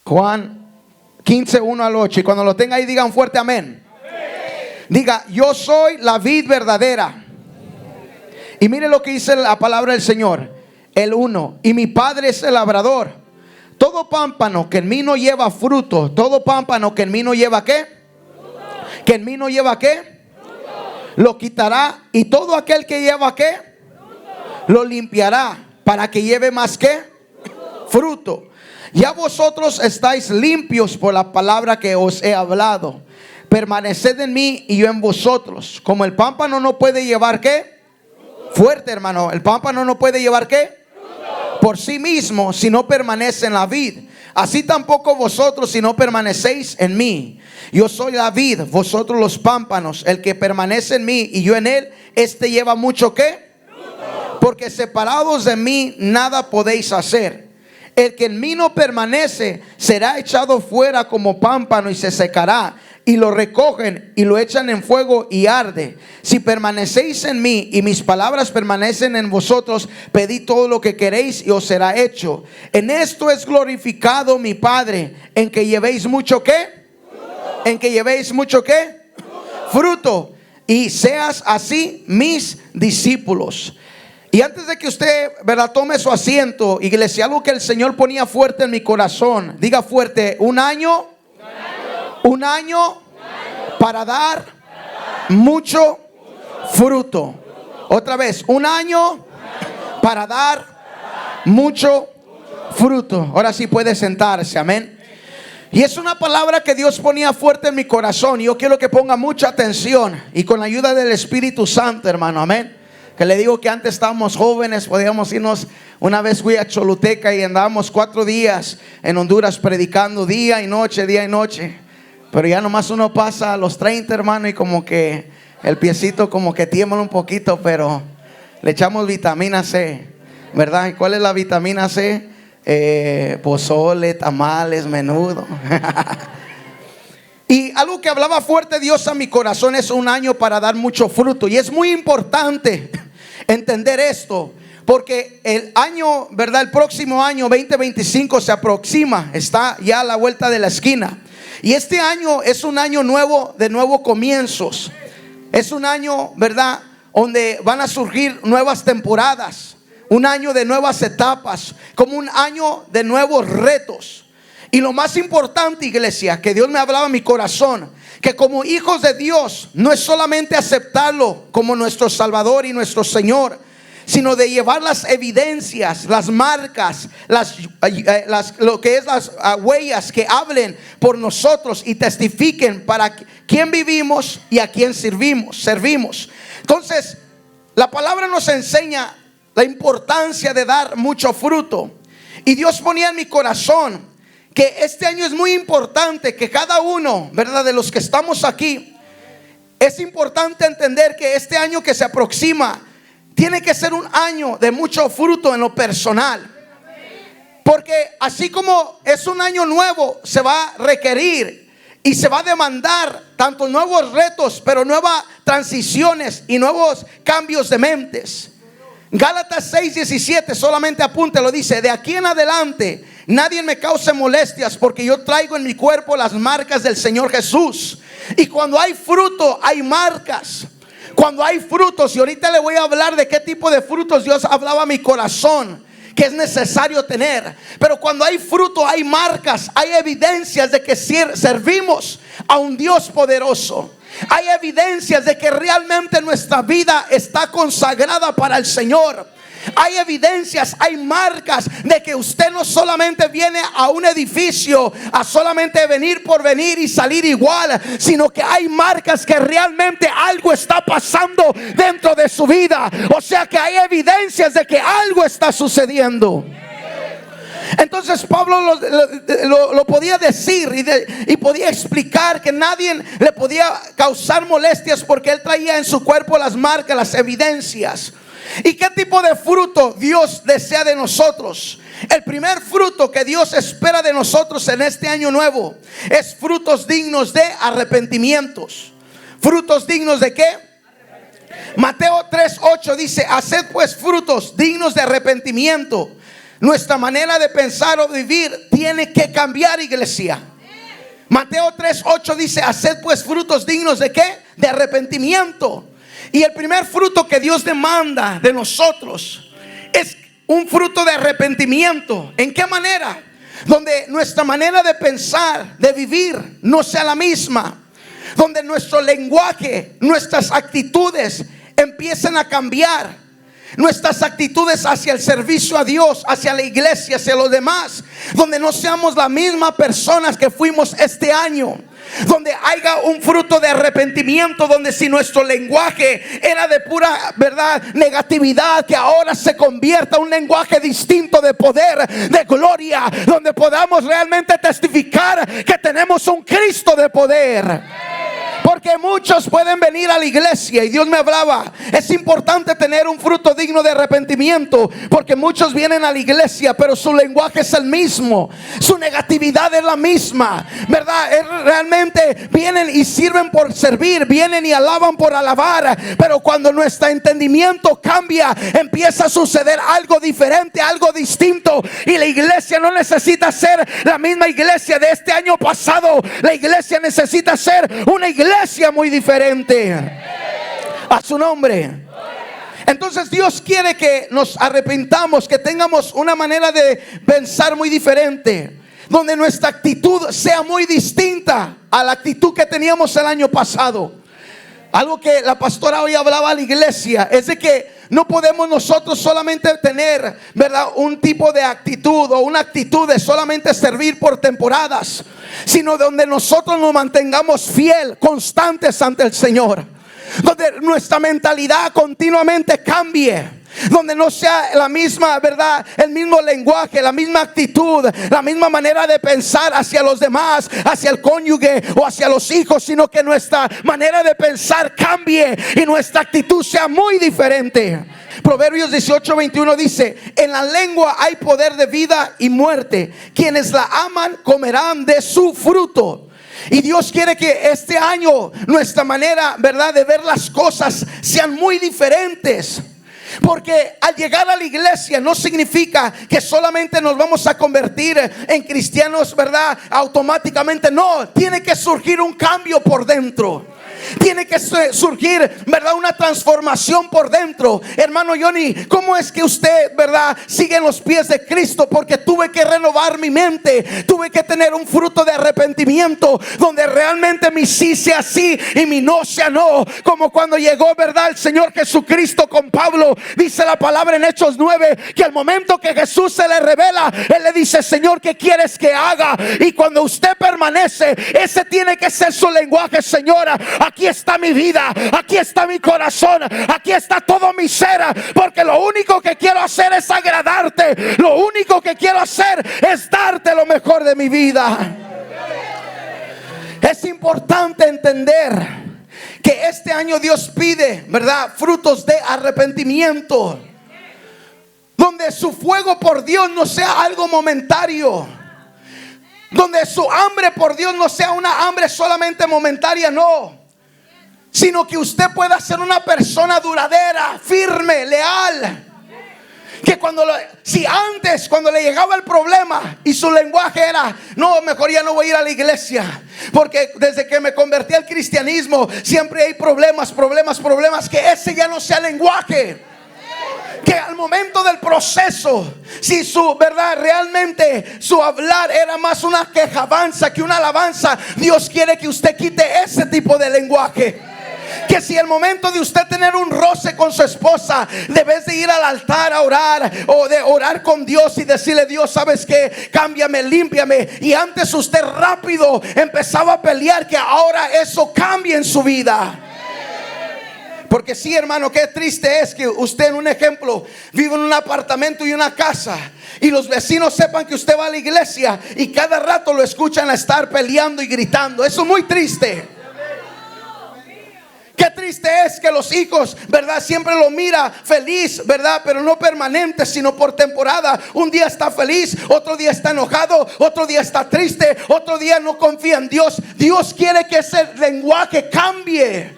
Juan 15, 1 al 8. Y cuando lo tenga ahí digan fuerte amén. Diga, yo soy la vid verdadera. Y mire lo que dice la palabra del Señor. El 1. Y mi Padre es el labrador. Todo pámpano que en mí no lleva fruto. Todo pámpano que en mí no lleva ¿qué? Que en mí no lleva ¿qué? Lo quitará. Y todo aquel que lleva ¿qué? Lo limpiará para que lleve más ¿qué? Fruto. Ya vosotros estáis limpios por la palabra que os he hablado. Permaneced en mí y yo en vosotros. Como el pámpano no puede llevar ¿qué? Fuerte, hermano. El pámpano no puede llevar ¿qué? Por sí mismo, si no permanece en la vid. Así tampoco vosotros, si no permanecéis en mí. Yo soy la vid, vosotros los pámpanos. El que permanece en mí y yo en él, este lleva mucho ¿qué? Porque separados de mí nada podéis hacer. El que en mí no permanece será echado fuera como pámpano y se secará. Y lo recogen y lo echan en fuego y arde. Si permanecéis en mí y mis palabras permanecen en vosotros, pedid todo lo que queréis y os será hecho. En esto es glorificado mi Padre, en que llevéis mucho ¿qué? En que llevéis mucho ¿qué? Fruto. Y seas así mis discípulos. Y antes de que usted, ¿verdad?, tome su asiento, iglesia, algo que el Señor ponía fuerte en mi corazón. Diga fuerte, un año para dar mucho fruto. Otra vez, un año para dar mucho fruto. Ahora sí puede sentarse, amén. Y es una palabra que Dios ponía fuerte en mi corazón. Y yo quiero que ponga mucha atención. Y con la ayuda del Espíritu Santo, hermano, amén. Que le digo que antes estábamos jóvenes, podíamos irnos. Una vez fui a Choluteca y andábamos 4 días en Honduras predicando día y noche, día y noche. Pero ya nomás uno pasa a los 30, hermano, y como que el piecito como que tiembla un poquito, pero le echamos vitamina C, ¿verdad? ¿Y cuál es la vitamina C? Pozole, tamales, menudo. Y algo que hablaba fuerte Dios a mi corazón es un año para dar mucho fruto. Y es muy importante entender esto, porque el año, ¿verdad?, el próximo año 2025 se aproxima, está ya a la vuelta de la esquina. Y este año es un año nuevo, de nuevos comienzos. Es un año, ¿verdad?, donde van a surgir nuevas temporadas. Un año de nuevas etapas, como un año de nuevos retos. Y lo más importante, iglesia, que Dios me hablaba en mi corazón, que como hijos de Dios no es solamente aceptarlo como nuestro Salvador y nuestro Señor, sino de llevar las evidencias, las marcas, lo que es las huellas que hablen por nosotros y testifiquen para quién vivimos y a quién servimos. Entonces, la palabra nos enseña la importancia de dar mucho fruto. Y Dios ponía en mi corazón que este año es muy importante que cada uno, ¿verdad?, de los que estamos aquí, es importante entender que este año que se aproxima tiene que ser un año de mucho fruto en lo personal. Porque así como es un año nuevo, se va a requerir y se va a demandar tanto nuevos retos, pero nuevas transiciones y nuevos cambios de mentes. Gálatas 6:17, solamente apúntelo, dice: de aquí en adelante nadie me cause molestias, porque yo traigo en mi cuerpo las marcas del Señor Jesús. Y cuando hay fruto, hay marcas. Cuando hay frutos, y ahorita le voy a hablar de qué tipo de frutos Dios hablaba a mi corazón que es necesario tener. Pero cuando hay fruto, hay marcas, hay evidencias de que servimos a un Dios poderoso. Hay evidencias de que realmente nuestra vida está consagrada para el Señor. Hay evidencias, hay marcas de que usted no solamente viene a un edificio a solamente venir por venir y salir igual, sino que hay marcas que realmente algo está pasando dentro de su vida. O sea que hay evidencias de que algo está sucediendo. Entonces Pablo lo podía decir y podía explicar que nadie le podía causar molestias, porque él traía en su cuerpo las marcas, las evidencias. ¿Y qué tipo de fruto Dios desea de nosotros? El primer fruto que Dios espera de nosotros en este año nuevo es frutos dignos de arrepentimientos. ¿Frutos dignos de qué? Mateo 3:8 dice: haced pues frutos dignos de arrepentimiento. Nuestra manera de pensar o vivir tiene que cambiar, iglesia. Mateo 3:8 dice: haced pues frutos dignos ¿de qué? De arrepentimiento. Y el primer fruto que Dios demanda de nosotros es un fruto de arrepentimiento. ¿En qué manera? Donde nuestra manera de pensar, de vivir, no sea la misma. Donde nuestro lenguaje, nuestras actitudes empiecen a cambiar. Nuestras actitudes hacia el servicio a Dios, hacia la iglesia, hacia los demás. Donde no seamos las mismas personas que fuimos este año. Donde haya un fruto de arrepentimiento. Donde si nuestro lenguaje era de pura, verdad, negatividad, que ahora se convierta en un lenguaje distinto de poder, de gloria. Donde podamos realmente testificar que tenemos un Cristo de poder. Porque muchos pueden venir a la iglesia, y Dios me hablaba, es importante tener un fruto digno de arrepentimiento, porque muchos vienen a la iglesia, pero su lenguaje es el mismo, su negatividad es la misma, ¿verdad? Realmente vienen y sirven por servir, vienen y alaban por alabar, pero cuando nuestro entendimiento cambia, empieza a suceder algo diferente, algo distinto, y la iglesia no necesita ser la misma iglesia de este año pasado. La iglesia necesita ser una iglesia muy diferente. A su nombre. Entonces Dios quiere que nos arrepintamos, que tengamos una manera de pensar muy diferente, donde nuestra actitud sea muy distinta a la actitud que teníamos el año pasado. Algo que la pastora hoy hablaba a la iglesia es de que no podemos nosotros solamente tener, ¿verdad?, un tipo de actitud o una actitud de solamente servir por temporadas, sino donde nosotros nos mantengamos fiel, constantes ante el Señor, donde nuestra mentalidad continuamente cambie, donde no sea la misma, verdad, el mismo lenguaje, la misma actitud, la misma manera de pensar hacia los demás, hacia el cónyuge o hacia los hijos, sino que nuestra manera de pensar cambie y nuestra actitud sea muy diferente. Proverbios 18:21 dice: en la lengua hay poder de vida y muerte, quienes la aman comerán de su fruto. Y Dios quiere que este año nuestra manera, verdad, de ver las cosas sean muy diferentes. Porque al llegar a la iglesia no significa que solamente nos vamos a convertir en cristianos, ¿verdad?, automáticamente. No, tiene que surgir un cambio por dentro. Tiene que surgir, ¿verdad?, una transformación por dentro. Hermano Johnny, ¿cómo es que usted, verdad, sigue en los pies de Cristo? Porque tuve que renovar mi mente, tuve que tener un fruto de arrepentimiento, donde realmente mi sí sea sí y mi no sea no. Como cuando llegó, ¿verdad?, el Señor Jesucristo con Pablo. Dice la palabra en Hechos 9 que al momento que Jesús se le revela, él le dice: Señor, ¿qué quieres que haga? Y cuando usted permanece, ese tiene que ser su lenguaje: Señora, aquí está mi vida, aquí está mi corazón, aquí está todo mi ser, porque lo único que quiero hacer es agradarte, lo único que quiero hacer es darte lo mejor de mi vida. Es importante entender que este año Dios pide, ¿verdad?, frutos de arrepentimiento, donde su fuego por Dios no sea algo momentario, donde su hambre por Dios no sea una hambre solamente momentaria, no, sino que usted pueda ser una persona duradera, firme, leal. Que cuando le llegaba el problema y su lenguaje era: no, mejor ya no voy a ir a la iglesia, porque desde que me convertí al cristianismo siempre hay problemas, que ese ya no sea lenguaje. Que al momento del proceso, si su verdad realmente su hablar era más una quejabanza que una alabanza, Dios quiere que usted quite ese tipo de lenguaje. Que si el momento de usted tener un roce con su esposa, debes de ir al altar a orar, o de orar con Dios y decirle: Dios, ¿sabes qué? Cámbiame, límpiame. Y antes usted rápido empezaba a pelear, que ahora eso cambie en su vida. Porque sí, hermano, qué triste es que usted, en un ejemplo, vive en un apartamento y una casa, y los vecinos sepan que usted va a la iglesia y cada rato lo escuchan a estar peleando y gritando. Eso es muy triste. Qué triste es que los hijos, ¿verdad?, siempre lo mira feliz, ¿verdad?, pero no permanente, sino por temporada. Un día está feliz, otro día está enojado, otro día está triste, otro día no confía en Dios. Dios quiere que ese lenguaje cambie,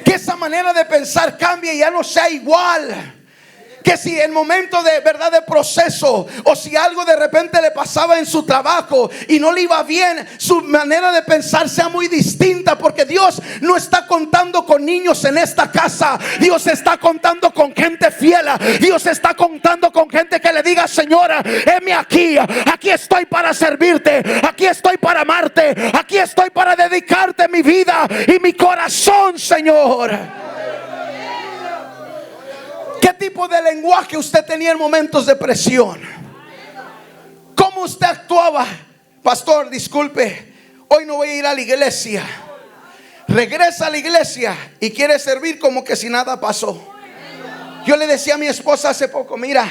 que esa manera de pensar cambie y ya no sea igual. que si en momento de verdad de proceso, o si algo de repente le pasaba en su trabajo y no le iba bien, su manera de pensar sea muy distinta, porque Dios no está contando con niños en esta casa. Dios está contando con gente fiel. Dios está contando con gente que le diga: Señora, heme aquí, aquí estoy para servirte, aquí estoy para amarte, aquí estoy para dedicarte mi vida y mi corazón, Señor. ¿Qué tipo de lenguaje usted tenía en momentos de presión? ¿Cómo usted actuaba? Pastor, disculpe, hoy no voy a ir a la iglesia. Regresa a la iglesia y quiere servir como que si nada pasó. Yo le decía a mi esposa hace poco: mira,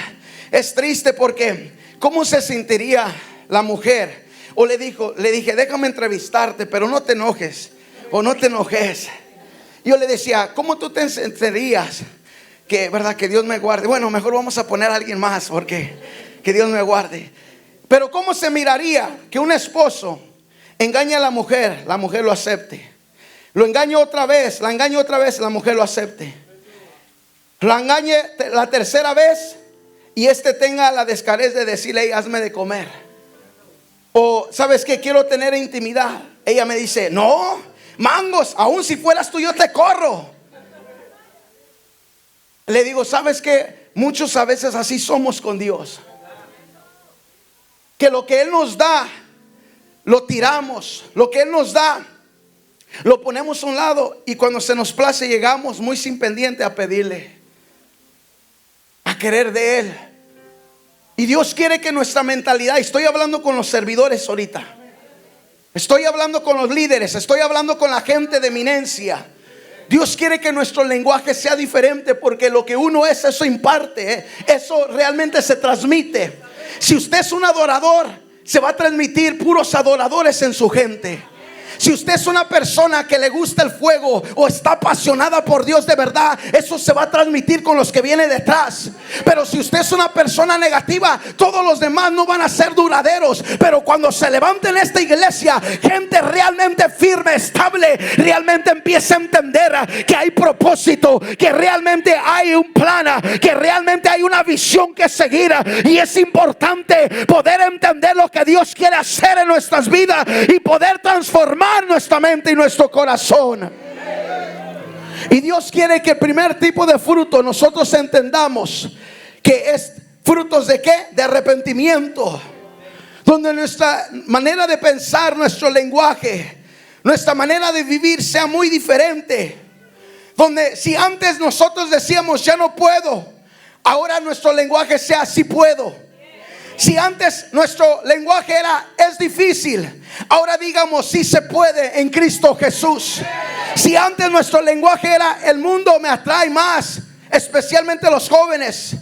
es triste porque ¿cómo se sentiría la mujer? O le dije: déjame entrevistarte, pero no te enojes o no te enojes. Yo le decía: ¿cómo tú te sentirías? Que verdad, que Dios me guarde. Bueno, mejor vamos a poner a alguien más, porque que Dios me guarde. Pero ¿cómo se miraría que un esposo engañe a la mujer lo acepte? Lo engañe otra vez, la engañe otra vez, la mujer lo acepte. La engañe la tercera vez y tenga la descarez de decirle: hey, hazme de comer. O ¿sabes qué? Quiero tener intimidad. Ella me dice: no, mangos, aún si fueras tú yo te corro. Le digo: ¿sabes qué? Muchos a veces así somos con Dios, que lo que Él nos da lo tiramos, lo que Él nos da lo ponemos a un lado, y cuando se nos place llegamos muy sin pendiente a pedirle, a querer de Él. Y Dios quiere que nuestra mentalidad, estoy hablando con los servidores ahorita, estoy hablando con los líderes, estoy hablando con la gente de eminencia. Dios quiere que nuestro lenguaje sea diferente, porque lo que uno es, eso imparte, eso realmente se transmite. Si usted es un adorador, se va a transmitir puros adoradores en su gente. Si usted es una persona que le gusta el fuego o está apasionada por Dios de verdad, eso se va a transmitir con los que vienen detrás. Pero si usted es una persona negativa, todos los demás no van a ser duraderos. Pero cuando se levante en esta iglesia gente realmente firme, estable, realmente empieza a entender que hay propósito, que realmente hay un plan, que realmente hay una visión que seguir. Y es importante poder entender lo que Dios quiere hacer en nuestras vidas y poder transformar nuestra mente y nuestro corazón. Y Dios quiere que el primer tipo de fruto nosotros entendamos que es frutos de ¿qué? De arrepentimiento, donde nuestra manera de pensar, nuestro lenguaje, nuestra manera de vivir sea muy diferente. Donde si antes nosotros decíamos ya no puedo, ahora nuestro lenguaje sea sí puedo. Si antes nuestro lenguaje era es difícil, ahora digamos sí se puede en Cristo Jesús. Si antes nuestro lenguaje era el mundo me atrae más, especialmente los jóvenes,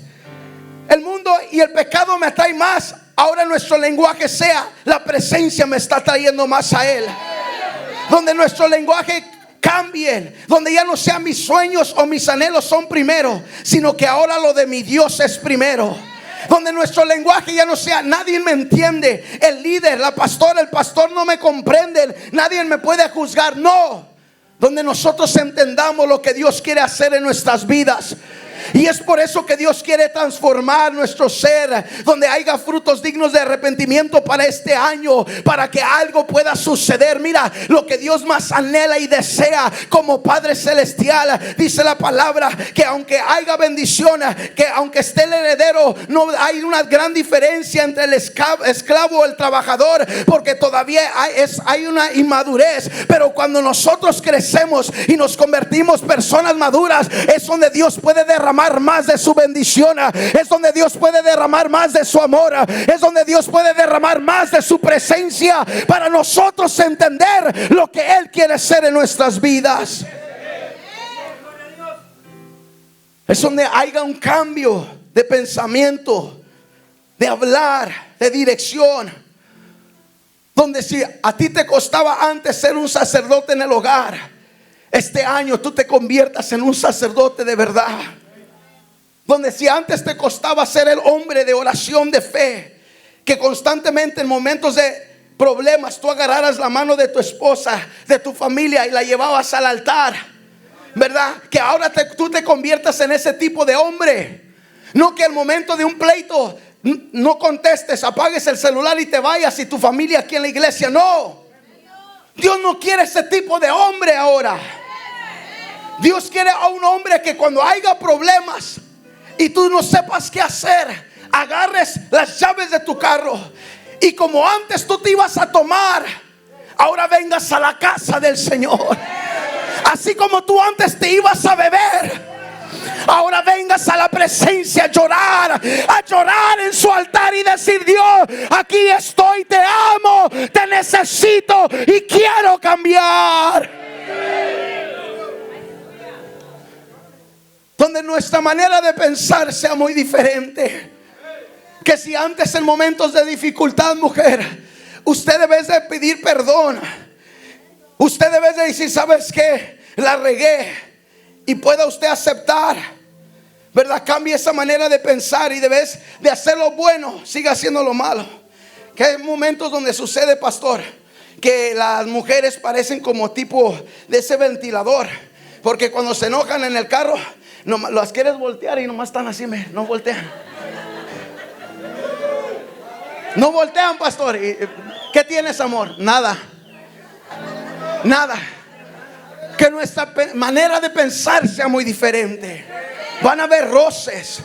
el mundo y el pecado me atrae más, ahora nuestro lenguaje sea la presencia me está trayendo más a Él. Donde nuestro lenguaje cambien, donde ya no sean mis sueños o mis anhelos son primero, sino que ahora lo de mi Dios es primero. Donde nuestro lenguaje ya no sea nadie me entiende, el líder, la pastora, el pastor no me comprenden, nadie me puede juzgar. No, donde nosotros entendamos lo que Dios quiere hacer en nuestras vidas. Y es por eso que Dios quiere transformar nuestro ser, donde haya frutos dignos de arrepentimiento para este año, para que algo pueda suceder. Mira, lo que Dios más anhela y desea como Padre Celestial, dice la palabra, que aunque haya bendición, que aunque esté el heredero, no hay una gran diferencia entre el esclavo o el trabajador, porque todavía hay una inmadurez. Pero cuando nosotros crecemos y nos convertimos personas maduras, es donde Dios puede derramar más de su bendición, es donde Dios puede derramar más de su amor, es donde Dios puede derramar más de su presencia para nosotros entender lo que Él quiere hacer en nuestras vidas. Es donde haya un cambio de pensamiento, de hablar, de dirección. Donde si a ti te costaba antes ser un sacerdote en el hogar, este año tú te conviertas en un sacerdote de verdad. Donde si antes te costaba ser el hombre de oración de fe, que constantemente en momentos de problemas tú agarraras la mano de tu esposa, de tu familia y la llevabas al altar, ¿verdad? Que ahora tú te conviertas en ese tipo de hombre, No que al momento de un pleito no contestes, apagues el celular y te vayas y tu familia aquí en la iglesia. No. Dios no quiere ese tipo de hombre ahora. Dios quiere a un hombre que cuando haya problemas y tú no sepas qué hacer, agarres las llaves de tu carro y como antes tú te ibas a tomar, ahora vengas a la casa del Señor. Así como tú antes te ibas a beber, ahora vengas a la presencia a llorar en su altar y decir: Dios, aquí estoy, te amo, te necesito y quiero cambiar. Donde nuestra manera de pensar sea muy diferente. Que si antes en momentos de dificultad, mujer, usted debe de pedir perdón, usted debe de decir: ¿sabes qué? La regué. Y pueda usted aceptar, ¿verdad? Cambie esa manera de pensar y debes de hacer lo bueno, siga haciendo lo malo. Que hay momentos donde sucede, pastor, que las mujeres parecen como tipo de ese ventilador, porque cuando se enojan en el carro, no, las quieres voltear y nomás están así, no voltean. No voltean, pastor. ¿Qué tienes, amor? Nada. Nada. Que nuestra manera de pensar sea muy diferente. Van a haber roces,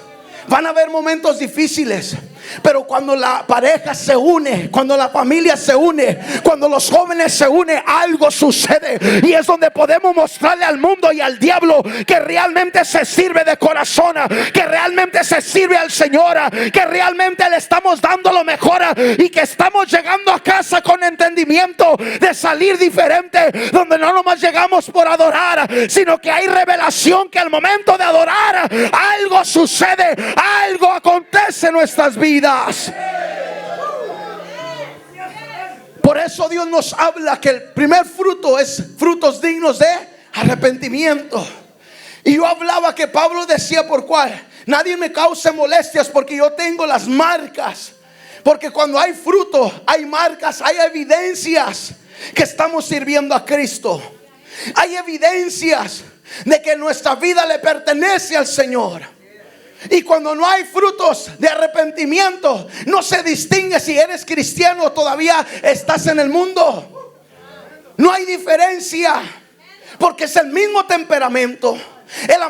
van a haber momentos difíciles, pero cuando la pareja se une, cuando la familia se une, cuando los jóvenes se unen, algo sucede. Y es donde podemos mostrarle al mundo y al diablo que realmente se sirve de corazón, que realmente se sirve al Señor, que realmente le estamos dando lo mejor y que estamos llegando a casa con entendimiento de salir diferente, donde no nomás llegamos por adorar, sino que hay revelación, que al momento de adorar algo sucede, algo acontece en nuestras vidas. Por eso Dios nos habla que el primer fruto es frutos dignos de arrepentimiento. Y yo hablaba que Pablo decía: por cuál nadie me cause molestias, porque yo tengo las marcas. Porque cuando hay fruto, hay marcas, hay evidencias que estamos sirviendo a Cristo. Hay evidencias de que nuestra vida le pertenece al Señor. Y cuando no hay frutos de arrepentimiento, no se distingue si eres cristiano o todavía estás en el mundo. No hay diferencia, porque es el mismo temperamento, es la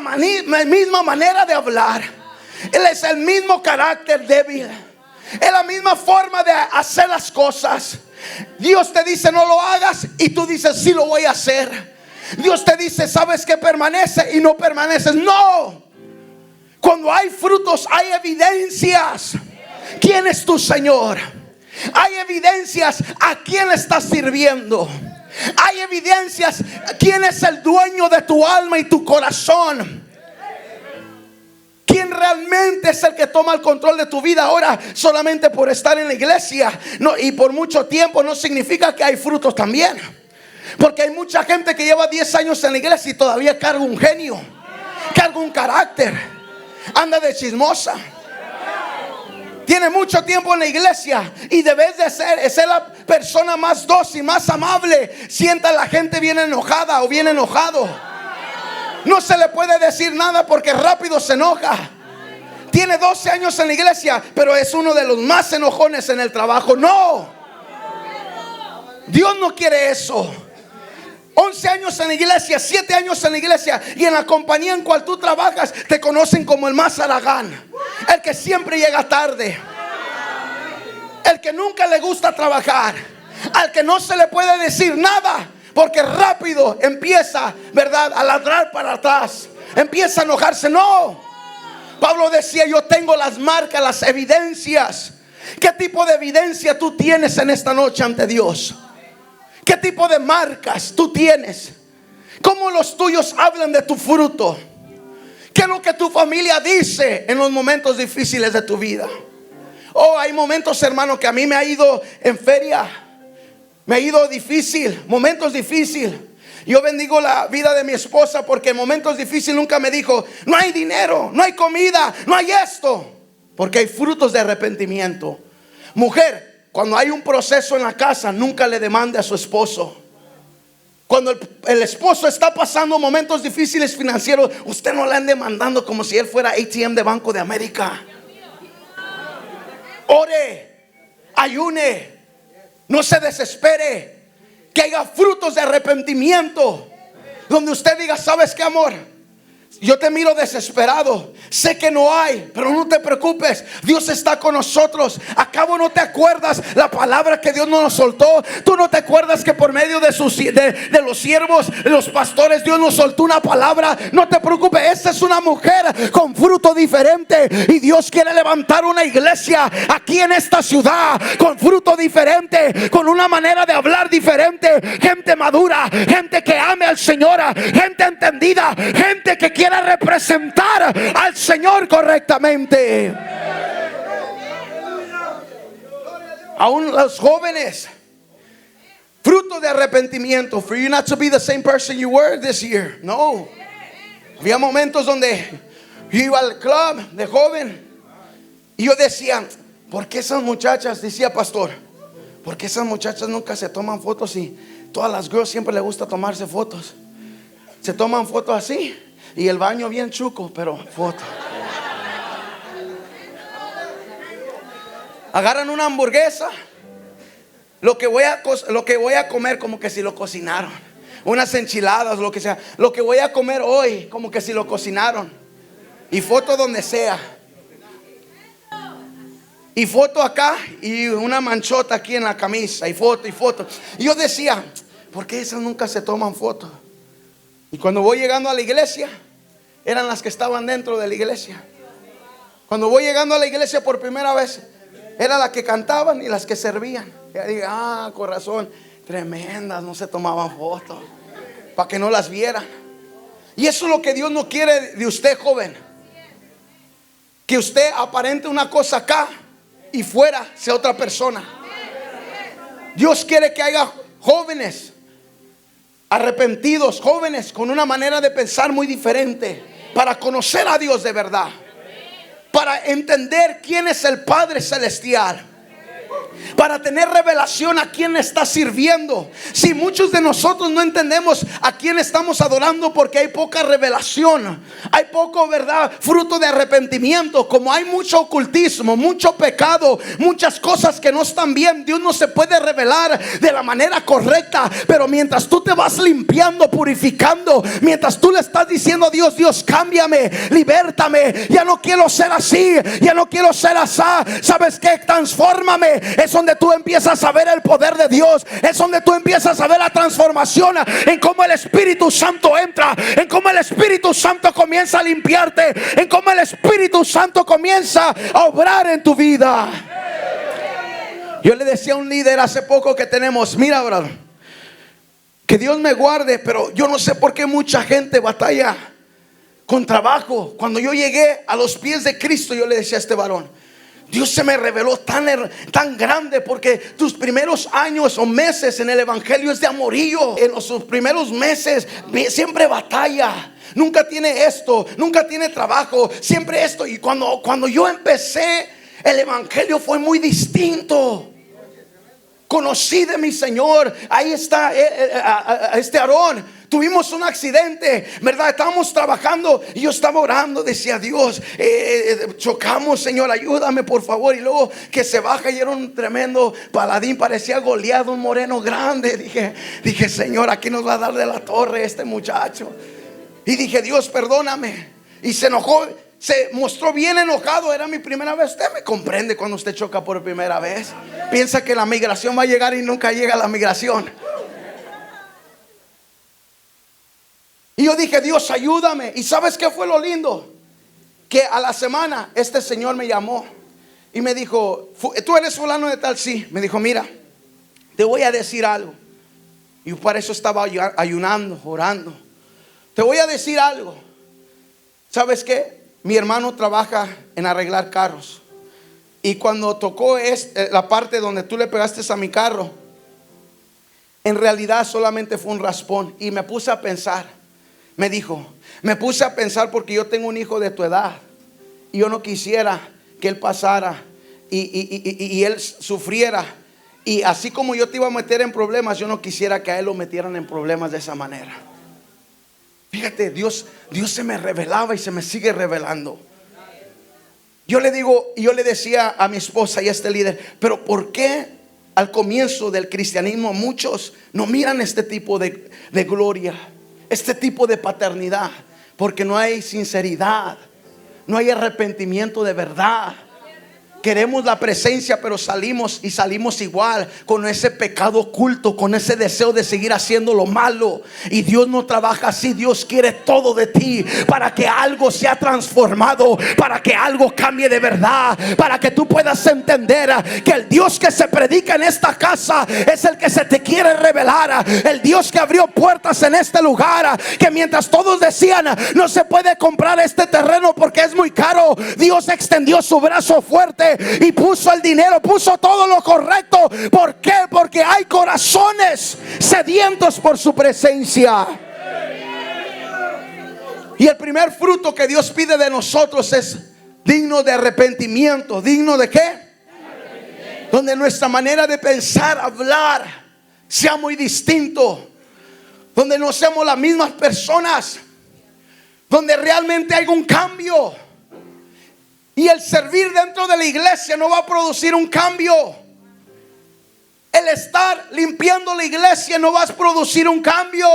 misma manera de hablar, es el mismo carácter débil, es la misma forma de hacer las cosas. Dios te dice: no lo hagas, y tú dices: sí lo voy a hacer. Dios te dice: sabes que permanece, y no permaneces. No. Cuando hay frutos, hay evidencias. ¿Quién es tu Señor? Hay evidencias a quién estás sirviendo. Hay evidencias quién es el dueño de tu alma y tu corazón. ¿Quién realmente es el que toma el control de tu vida? Ahora, solamente por estar en la iglesia y por mucho tiempo no significa que hay frutos también. Porque hay mucha gente que lleva 10 años en la iglesia y todavía carga un genio, carga un carácter, anda de chismosa, tiene mucho tiempo en la iglesia y debes de ser la persona más dócil, más amable. Sienta a la gente bien enojada o bien enojado, no se le puede decir nada porque rápido se enoja. Tiene 12 años en la iglesia, pero es uno de los más enojones en el trabajo. No, Dios no quiere eso. 11 años en la iglesia, 7 años en la iglesia, y en la compañía en cual tú trabajas te conocen como el más haragán, el que siempre llega tarde, el que nunca le gusta trabajar, al que no se le puede decir nada porque rápido empieza, ¿verdad?, a ladrar para atrás, empieza a enojarse. No, Pablo decía: yo tengo las marcas, las evidencias. ¿Qué tipo de evidencia tú tienes en esta noche ante Dios? ¿Qué tipo de marcas tú tienes? ¿Cómo los tuyos hablan de tu fruto? ¿Qué es lo que tu familia dice en los momentos difíciles de tu vida? Oh, hay momentos, hermano, que a mí me ha ido en feria, me ha ido difícil, momentos difíciles. Yo bendigo la vida de mi esposa porque en momentos difíciles nunca me dijo: no hay dinero, no hay comida, no hay esto. Porque hay frutos de arrepentimiento. Mujer, cuando hay un proceso en la casa, nunca le demande a su esposo. Cuando el esposo está pasando momentos difíciles financieros, usted no le ande mandando como si él fuera ATM de Banco de América. Ore, ayune, no se desespere, que haya frutos de arrepentimiento, donde usted diga: ¿sabes qué, amor? Yo te miro desesperado, sé que no hay, pero no te preocupes, Dios está con nosotros. ¿Acaso no te acuerdas la palabra que Dios nos soltó? ¿Tú no te acuerdas que por medio de los siervos, los pastores, Dios nos soltó una palabra? No te preocupes, esta es una mujer con fruto diferente, y Dios quiere levantar una iglesia aquí en esta ciudad con fruto diferente, con una manera de hablar diferente, gente madura, gente que ame al Señor, gente entendida, gente que quiera representar al Señor correctamente. Aún los jóvenes, fruto de arrepentimiento. For you not to be the same person you were this year. No. Había momentos donde yo iba al club de joven y yo decía: ¿por qué esas muchachas? Decía pastor, ¿por qué esas muchachas nunca se toman fotos? Y todas las girls siempre les gusta tomarse fotos. Se toman fotos así, y el baño bien chuco, pero foto. Agarran una hamburguesa, lo que voy a comer como que si lo cocinaron. Unas enchiladas, lo que sea, lo que voy a comer hoy como que si lo cocinaron. Y foto donde sea. Y foto acá y una manchota aquí en la camisa. Y foto y foto. Y yo decía: ¿por qué esas nunca se toman fotos? Y cuando voy llegando a la iglesia, eran las que estaban dentro de la iglesia. Cuando voy llegando a la iglesia por primera vez, eran las que cantaban y las que servían. Y dije: corazón, tremendas, no se tomaban fotos para que no las vieran. Y eso es lo que Dios no quiere de usted, joven. Que usted aparente una cosa acá y fuera sea otra persona. Dios quiere que haya jóvenes arrepentidos, jóvenes con una manera de pensar muy diferente, para conocer a Dios de verdad, para entender quién es el Padre Celestial, para tener revelación a quién está sirviendo. Si muchos de nosotros no entendemos a quién estamos adorando, porque hay poca revelación, hay poco, ¿verdad?, fruto de arrepentimiento. Como hay mucho ocultismo, mucho pecado, muchas cosas que no están bien, Dios no se puede revelar de la manera correcta. Pero mientras tú te vas limpiando, purificando, mientras tú le estás diciendo a Dios: Dios, cámbiame, libértame, ya no quiero ser así, ya no quiero ser así, ¿sabes qué? Transfórmame. Es donde tú empiezas a ver el poder de Dios. Es donde tú empiezas a ver la transformación, en cómo el Espíritu Santo entra, en cómo el Espíritu Santo comienza a limpiarte, en cómo el Espíritu Santo comienza a obrar en tu vida. Yo le decía a un líder hace poco que tenemos: mira, brother, que Dios me guarde, pero yo no sé por qué mucha gente batalla con trabajo. Cuando yo llegué a los pies de Cristo, yo le decía a este varón: Dios se me reveló tan grande, porque tus primeros años o meses en el evangelio es de amorío. En sus primeros meses siempre batalla, nunca tiene esto, nunca tiene trabajo, siempre esto. Y cuando yo empecé, el evangelio fue muy distinto. Conocí de mi Señor. Ahí está este Aarón. Tuvimos un accidente, ¿verdad? Estábamos trabajando y yo estaba orando. Decía: Dios, chocamos, Señor, ayúdame por favor. Y luego que se baja y era un tremendo paladín, parecía Goliat, un moreno grande. Dije: Señor, aquí nos va a dar de la torre este muchacho. Y dije: Dios, perdóname. Y se enojó, se mostró bien enojado. Era mi primera vez. Usted me comprende cuando usted choca por primera vez. Piensa que la migración va a llegar y nunca llega la migración. Y yo dije: Dios, ayúdame. ¿Y sabes qué fue lo lindo? Que a la semana este señor me llamó y me dijo: ¿tú eres fulano de tal? Sí. Me dijo: mira, te voy a decir algo. Y para eso estaba ayunando, orando. Te voy a decir algo. ¿Sabes qué? Mi hermano trabaja en arreglar carros. Y cuando tocó la parte donde tú le pegaste a mi carro, en realidad solamente fue un raspón. Y me puse a pensar. Me dijo: me puse a pensar, porque yo tengo un hijo de tu edad y yo no quisiera que él pasara y él sufriera Y así como yo te iba a meter en problemas, yo no quisiera que a él lo metieran en problemas de esa manera. Fíjate, Dios se me revelaba y se me sigue revelando. Yo le digo, y yo le decía a mi esposa y a este líder, pero ¿por qué al comienzo del cristianismo muchos no miran este tipo de gloria, este tipo de paternidad? Porque no hay sinceridad, no hay arrepentimiento de verdad. Queremos la presencia, pero salimos igual, con ese pecado oculto, con ese deseo de seguir haciendo lo malo. Y Dios no trabaja así. Dios quiere todo de ti para que algo sea transformado, para que algo cambie de verdad, para que tú puedas entender que el Dios que se predica en esta casa es el que se te quiere revelar. El Dios que abrió puertas en este lugar, que mientras todos decían no se puede comprar este terreno porque es muy caro, Dios extendió su brazo fuerte y puso el dinero, puso todo lo correcto. ¿Por qué? Porque hay corazones sedientos por su presencia. Y el primer fruto que Dios pide de nosotros es digno de arrepentimiento. ¿Digno de qué? Donde nuestra manera de pensar, hablar sea muy distinto, donde no seamos las mismas personas, donde realmente hay un cambio. Y el servir dentro de la iglesia no va a producir un cambio. El estar limpiando la iglesia no va a producir un cambio.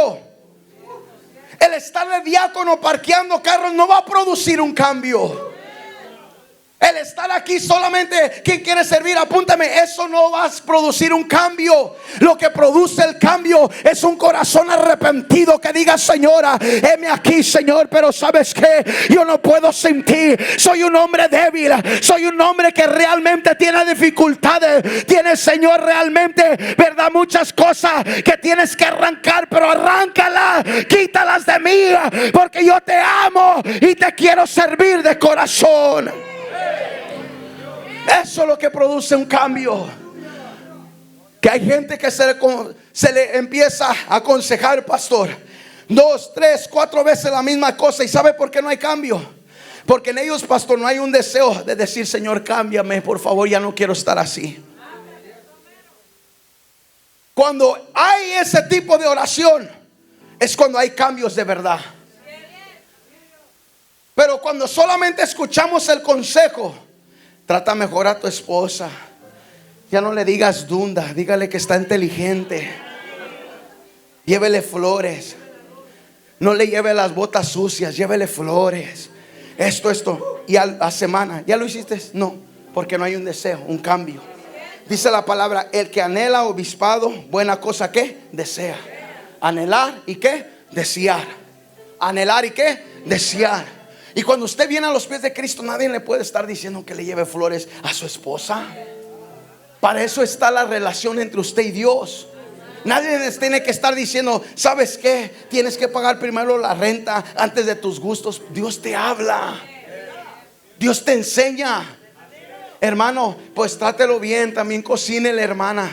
El estar de diácono parqueando carros no va a producir un cambio. El estar aquí solamente, ¿quién quiere servir? Apúntame. Eso no va a producir un cambio. Lo que produce el cambio es un corazón arrepentido que diga: Señora, heme aquí, Señor, pero ¿sabes qué? Yo no puedo sin ti. Soy un hombre débil. Soy un hombre que realmente tiene dificultades. Tiene, Señor, realmente, verdad, muchas cosas que tienes que arrancar, pero arráncalas, quítalas de mí, porque yo te amo y te quiero servir de corazón. Eso es lo que produce un cambio. Que hay gente que se le empieza a aconsejar, pastor, 2, 3, 4 veces la misma cosa. ¿Y sabe por qué no hay cambio? Porque en ellos, pastor, no hay un deseo de decir: Señor, cámbiame, por favor, ya no quiero estar así. Cuando hay ese tipo de oración, es cuando hay cambios de verdad. Pero cuando solamente escuchamos el consejo: trata mejor a tu esposa, ya no le digas dunda, dígale que está inteligente, llévele flores, no le lleve las botas sucias, llévele flores, esto, y a la semana, ¿ya lo hiciste? No, porque no hay un deseo, un cambio. Dice la palabra: el que anhela obispado, buena cosa que desea. Anhelar y qué, desear. Anhelar y qué, desear. Y cuando usted viene a los pies de Cristo, nadie le puede estar diciendo que le lleve flores a su esposa. Para eso está la relación entre usted y Dios. Nadie les tiene que estar diciendo: ¿sabes qué? Tienes que pagar primero la renta antes de tus gustos. Dios te habla, Dios te enseña. Hermano, pues trátelo bien. También cocínele, hermana.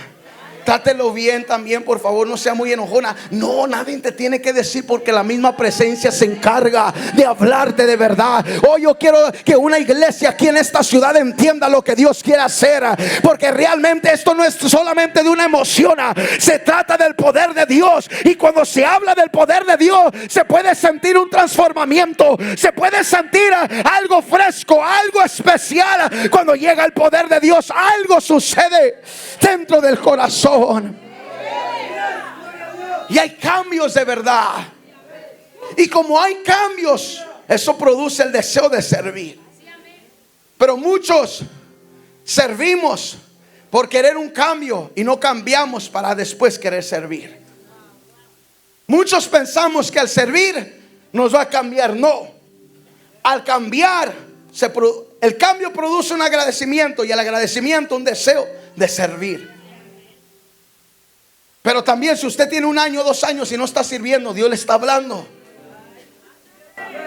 Trátelo bien también, por favor, no sea muy enojona. No, nadie te tiene que decir, porque la misma presencia se encarga de hablarte de verdad. Hoy yo quiero que una iglesia aquí en esta ciudad entienda lo que Dios quiere hacer, porque realmente esto no es solamente de una emoción, se trata del poder de Dios. Y cuando se habla del poder de Dios, se puede sentir un transformamiento, se puede sentir algo fresco, algo especial. Cuando llega el poder de Dios, algo sucede dentro del corazón. Y hay cambios de verdad. Y como hay cambios, eso produce el deseo de servir. Pero muchos servimos por querer un cambio y no cambiamos para después querer servir. Muchos pensamos que al servir nos va a cambiar. No. Al cambiar, el cambio produce un agradecimiento, y el agradecimiento un deseo de servir. Pero también, si usted tiene 1 año, 2 años y no está sirviendo, Dios le está hablando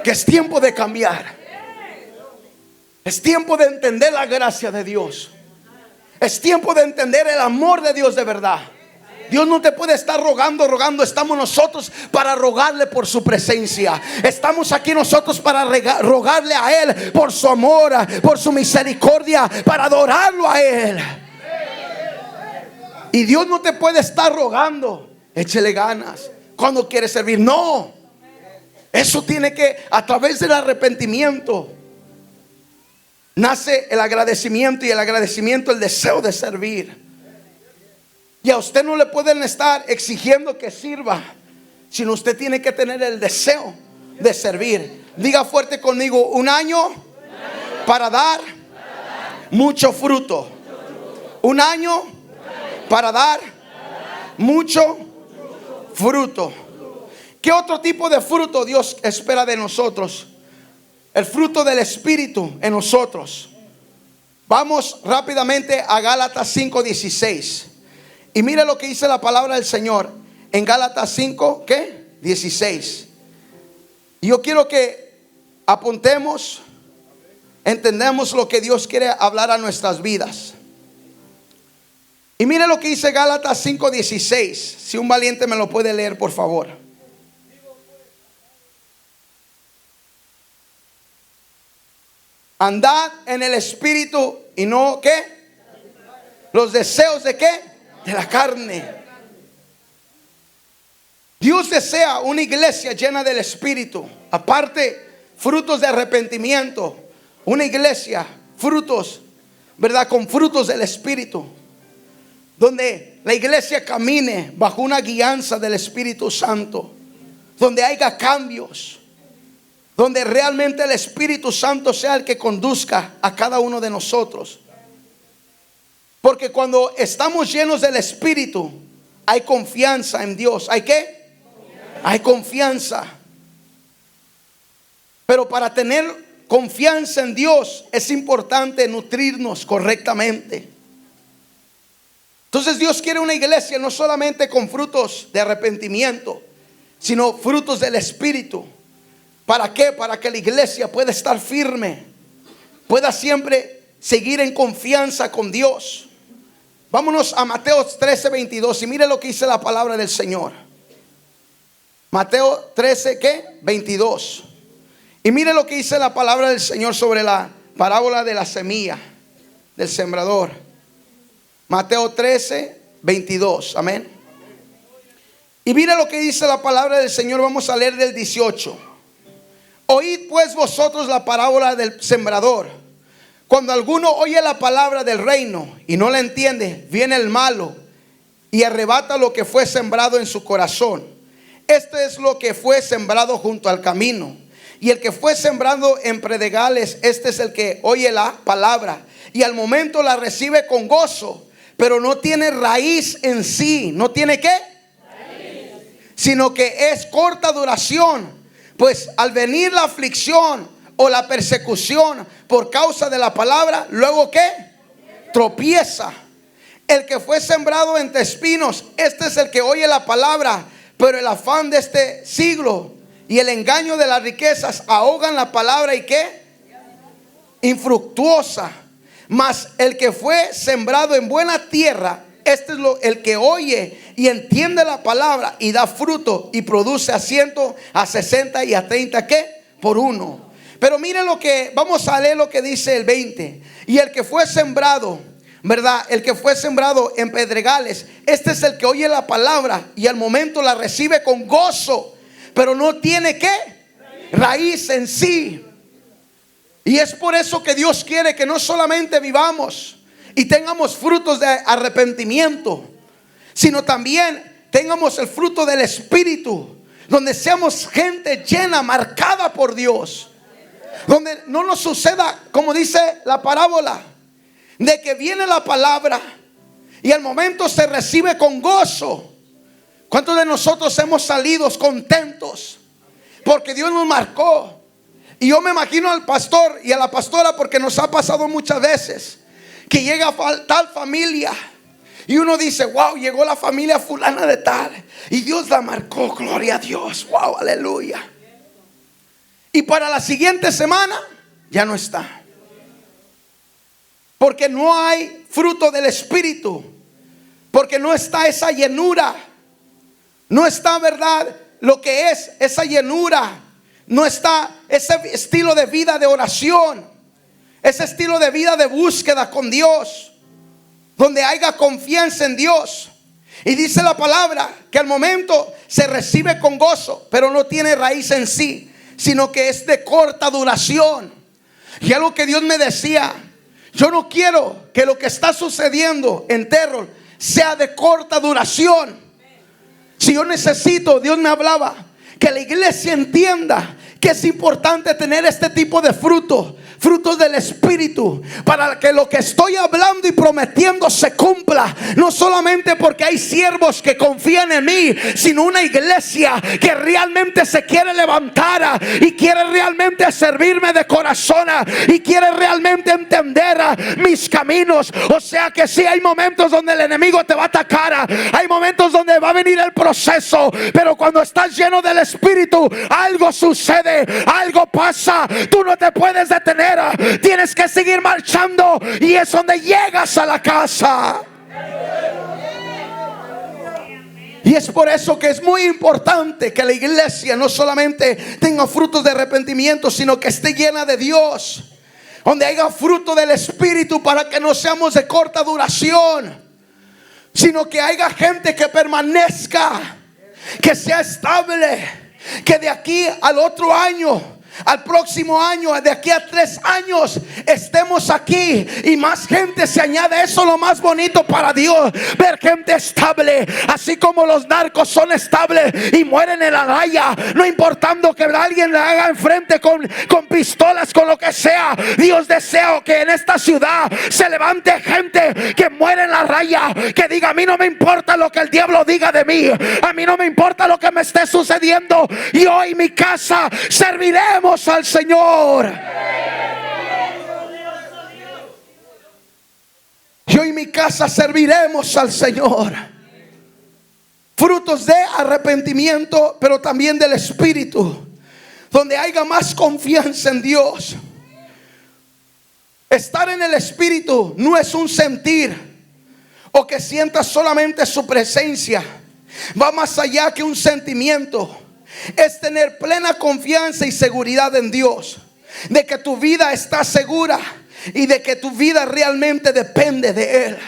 que es tiempo de cambiar. Es tiempo de entender la gracia de Dios. Es tiempo de entender el amor de Dios de verdad. Dios no te puede estar rogando. Estamos nosotros para rogarle por su presencia. Estamos aquí nosotros para rogarle a Él por su amor, por su misericordia, para adorarlo a Él. Y Dios no te puede estar rogando, échele ganas cuando quieres servir. No, eso tiene que, a través del arrepentimiento nace el agradecimiento, y el agradecimiento el deseo de servir. Y a usted no le pueden estar exigiendo que sirva, sino usted tiene que tener el deseo de servir. Diga fuerte conmigo: un año para dar mucho fruto. Un año para dar mucho fruto. ¿Qué otro tipo de fruto Dios espera de nosotros? El fruto del Espíritu en nosotros. Vamos rápidamente a Gálatas 5:16. Y mire lo que dice la palabra del Señor en Gálatas 5, ¿qué? 16. Y yo quiero que apuntemos, entendemos lo que Dios quiere hablar a nuestras vidas. Y mire lo que dice Gálatas 5:16. Si un valiente me lo puede leer, por favor. Andad en el Espíritu y no, ¿qué? Los deseos de ¿qué? De la carne. Dios desea una iglesia llena del Espíritu. Aparte, frutos de arrepentimiento. Una iglesia, frutos, ¿verdad? Con frutos del Espíritu. Donde la iglesia camine bajo una guianza del Espíritu Santo. Donde haya cambios. Donde realmente el Espíritu Santo sea el que conduzca a cada uno de nosotros. Porque cuando estamos llenos del Espíritu, hay confianza en Dios. ¿Hay qué? Hay confianza. Pero para tener confianza en Dios es importante nutrirnos correctamente. Entonces Dios quiere una iglesia no solamente con frutos de arrepentimiento, sino frutos del Espíritu. ¿Para qué? Para que la iglesia pueda estar firme, pueda siempre seguir en confianza con Dios. Vámonos a Mateo 13:22 y mire lo que dice la palabra del Señor. Mateo 13, ¿qué? 22. Y mire lo que dice la palabra del Señor sobre la parábola de la semilla del sembrador. Mateo 13, 22. Amén. Y mire lo que dice la palabra del Señor. Vamos a leer del 18. Oíd pues vosotros la parábola del sembrador. Cuando alguno oye la palabra del reino y no la entiende, viene el malo y arrebata lo que fue sembrado en su corazón. Esto es lo que fue sembrado junto al camino. Y el que fue sembrado en predegales, este es el que oye la palabra y al momento la recibe con gozo, pero no tiene raíz en sí. ¿No tiene qué? Raíz. Sino que es corta duración. Pues al venir la aflicción o la persecución por causa de la palabra, luego ¿qué? Tropieza. El que fue sembrado entre espinos, este es el que oye la palabra, pero el afán de este siglo y el engaño de las riquezas ahogan la palabra y ¿qué? Infructuosa. Mas el que fue sembrado en buena tierra, este es el que oye y entiende la palabra y da fruto y produce a 100, a 60 y a 30 ¿qué? Por uno. Pero mire lo que, vamos a leer lo que dice el 20. Y el que fue sembrado, ¿verdad? El que fue sembrado en pedregales, este es el que oye la palabra y al momento la recibe con gozo, pero no tiene ¿qué? Raíz en sí. Y es por eso que Dios quiere que no solamente vivamos y tengamos frutos de arrepentimiento, sino también tengamos el fruto del Espíritu, donde seamos gente llena, marcada por Dios, donde no nos suceda como dice la parábola, de que viene la palabra y al momento se recibe con gozo. ¿Cuántos de nosotros hemos salido contentos porque Dios nos marcó? Y yo me imagino al pastor y a la pastora, porque nos ha pasado muchas veces que llega tal familia y uno dice: wow, llegó la familia fulana de tal y Dios la marcó, gloria a Dios, wow, aleluya. Y para la siguiente semana ya no está, porque no hay fruto del Espíritu, porque no está esa llenura, no está, ¿verdad?, lo que es esa llenura, no está ese estilo de vida de oración, ese estilo de vida de búsqueda con Dios. donde haya confianza en Dios. Y dice la palabra que al momento se recibe con gozo, pero no tiene raíz en sí, sino que es de corta duración. Y algo que Dios me decía: yo no quiero que lo que está sucediendo en Terror sea de corta duración. Si yo necesito, Dios me hablaba, que la iglesia entienda que es importante tener este tipo de frutos del Espíritu, para que lo que estoy hablando y prometiendo se cumpla. No solamente porque hay siervos que confían en mí, sino una iglesia que realmente se quiere levantar y quiere realmente servirme de corazón y quiere realmente entender mis caminos. O sea que sí, hay momentos donde el enemigo te va a atacar, hay momentos donde va a venir el proceso, pero cuando estás lleno del Espíritu, algo sucede, algo pasa. Tú no te puedes detener, tienes que seguir marchando, y es donde llegas a la casa. Y es por eso que es muy importante que la iglesia no solamente tenga frutos de arrepentimiento, sino que esté llena de Dios, donde haya fruto del Espíritu, para que no seamos de corta duración, sino que haya gente que permanezca, que sea estable, que de aquí al otro año, al próximo año, de aquí a 3 años, estemos aquí y más gente se añade. Eso es lo más bonito para Dios, ver gente estable, así como los narcos son estables y mueren en la raya, no importando que alguien le haga enfrente con pistolas, con lo que sea. Dios desea que en esta ciudad se levante gente que muere en la raya, que diga: a mí no me importa lo que el diablo diga de mí, a mí no me importa lo que me esté sucediendo, yo y mi casa serviremos al Señor. Yo y mi casa serviremos al Señor. Frutos de arrepentimiento, pero también del Espíritu, donde haya más confianza en Dios. Estar en el Espíritu no es un sentir o que sientas solamente su presencia. Va más allá que un sentimiento. Es tener plena confianza y seguridad en Dios, de que tu vida está segura y de que tu vida realmente depende de Él.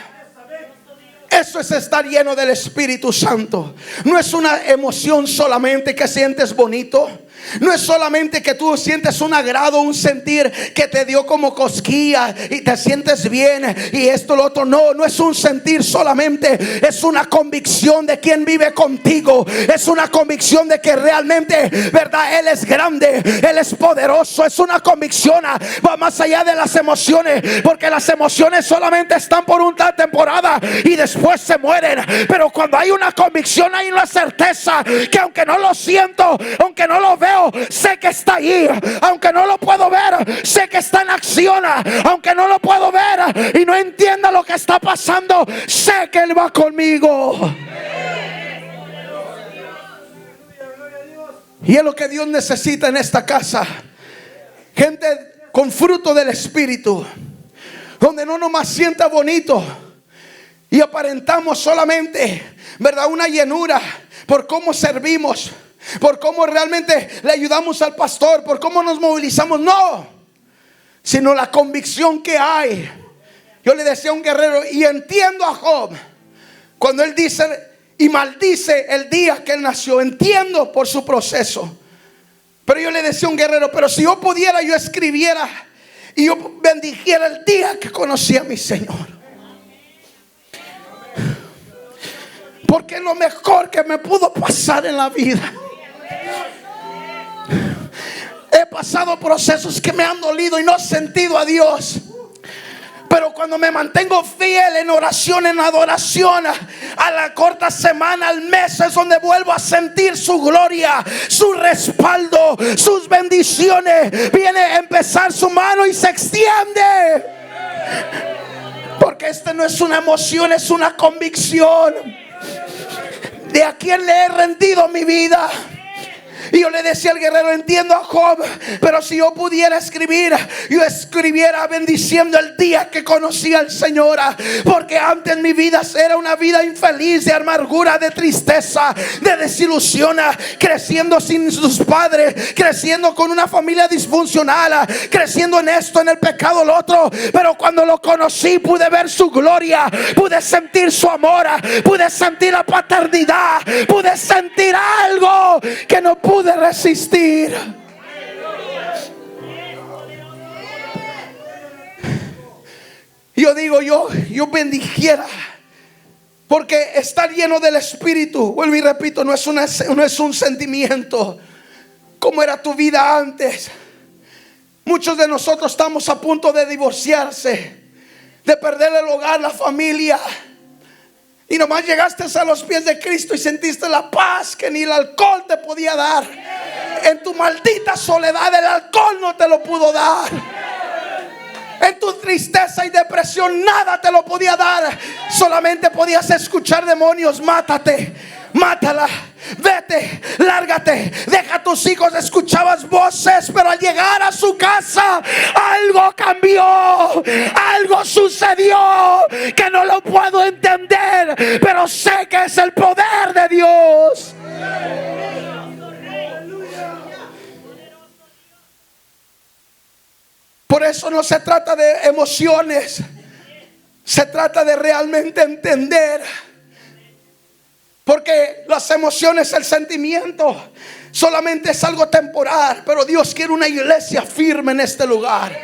Eso es estar lleno del Espíritu Santo. No es una emoción solamente que sientes bonito. No es solamente que tú sientes un agrado, un sentir que te dio como cosquilla y te sientes bien y esto, lo otro. No, no es un sentir solamente. Es una convicción de quien vive contigo. Es una convicción de que realmente, verdad, Él es grande, Él es poderoso. Es una convicción, va más allá de las emociones, porque las emociones solamente están por una temporada y después se mueren. Pero cuando hay una convicción, hay una certeza que aunque no lo siento, aunque no lo veo, sé que está ahí. Aunque no lo puedo ver, sé que está en acción. Aunque no lo puedo ver y no entienda lo que está pasando, sé que Él va conmigo. Y es lo que Dios necesita en esta casa. Gente con fruto del Espíritu, donde no nomás sienta bonito y aparentamos solamente, verdad, una llenura por cómo servimos, por cómo realmente le ayudamos al pastor, por cómo nos movilizamos. No, sino la convicción que hay. Yo le decía a un guerrero, y entiendo a Job cuando él dice y maldice el día que él nació. Entiendo por su proceso. Pero yo le decía a un guerrero: pero si yo pudiera, yo escribiera y yo bendijera el día que conocí a mi Señor, porque es lo mejor que me pudo pasar en la vida. He pasado procesos que me han dolido y no he sentido a Dios, pero cuando me mantengo fiel en oración, en adoración, a la corta semana, al mes, es donde vuelvo a sentir su gloria, su respaldo, sus bendiciones. Viene a empezar su mano y se extiende, porque no es una emoción, es una convicción de a quién le he rendido mi vida, Y yo le decía al guerrero, entiendo a Job, pero si yo pudiera escribir, yo escribiera bendiciendo el día que conocí al Señor. Porque antes mi vida era una vida infeliz, de amargura, de tristeza, de desilusión, creciendo sin sus padres, creciendo con una familia disfuncional, creciendo en esto, en el pecado, lo otro. Pero cuando lo conocí pude ver su gloria, pude sentir su amor, pude sentir la paternidad, pude sentir algo que no pude resistir. Yo digo, yo bendijera, porque estar lleno del Espíritu, vuelvo y repito, no es un sentimiento. ¿Cómo era tu vida antes? Muchos de nosotros estamos a punto de divorciarse, de perder el hogar, la familia, y nomás llegaste a los pies de Cristo y sentiste la paz que ni el alcohol te podía dar. En tu maldita soledad el alcohol no te lo pudo dar. En tu tristeza y depresión nada te lo podía dar. Solamente podías escuchar demonios: mátate, mátala, vete, lárgate, deja a tus hijos. Escuchabas voces, pero al llegar a su casa algo cambió, algo sucedió que no lo puedo entender, pero sé que es el poder de Dios. Por eso no se trata de emociones, se trata de realmente entender. Porque las emociones, el sentimiento, solamente es algo temporal. Pero Dios quiere una iglesia firme en este lugar.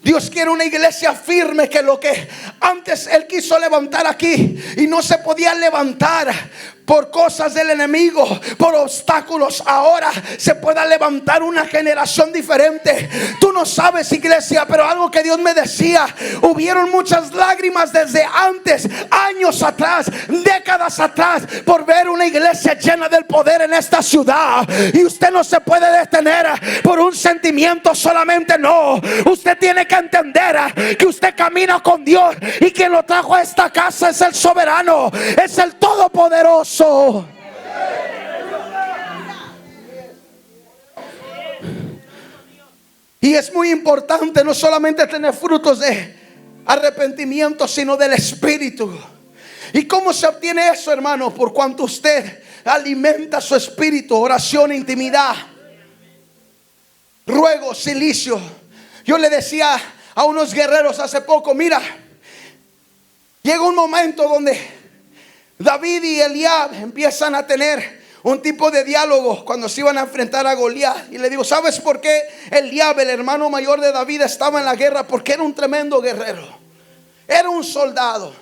Dios quiere una iglesia firme, que lo que antes Él quiso levantar aquí y no se podía levantar por cosas del enemigo, por obstáculos, ahora se pueda levantar una generación diferente. Tú no sabes, iglesia, pero algo que Dios me decía: hubieron muchas lágrimas desde antes, años atrás, décadas atrás, por ver una iglesia llena del poder en esta ciudad. Y usted no se puede detener por un sentimiento solamente, no. Usted tiene que entender que usted camina con Dios, y quien lo trajo a esta casa es el soberano, es el todopoderoso. Y es muy importante no solamente tener frutos de arrepentimiento, sino del Espíritu. ¿Y cómo se obtiene eso, hermano? Por cuanto usted alimenta su espíritu: oración, intimidad, ruego, silicio. Yo le decía a unos guerreros hace poco: mira, llega un momento donde David y Eliab empiezan a tener un tipo de diálogo cuando se iban a enfrentar a Goliat. Y le digo: ¿sabes por qué Eliab, el hermano mayor de David, estaba en la guerra? Porque era un tremendo guerrero, era un soldado,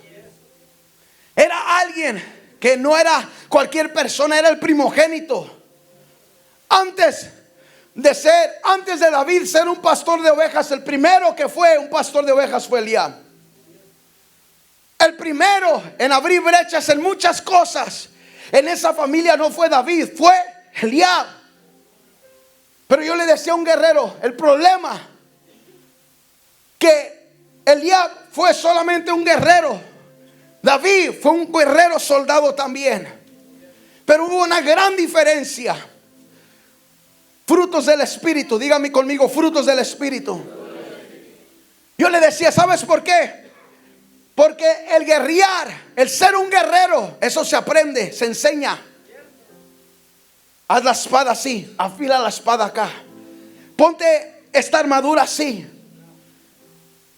era alguien que no era cualquier persona, era el primogénito. Antes de David ser un pastor de ovejas, el primero que fue un pastor de ovejas fue Eliab. El primero en abrir brechas en muchas cosas en esa familia no fue David, fue Eliab. Pero yo le decía a un guerrero: el problema que Eliab fue solamente un guerrero, David fue un guerrero soldado también. Pero hubo una gran diferencia. Frutos del Espíritu, dígame conmigo: frutos del Espíritu. Yo le decía: ¿sabes por qué? Porque el guerrear, el ser un guerrero, eso se aprende, se enseña. Haz la espada así, afila la espada acá, ponte esta armadura así.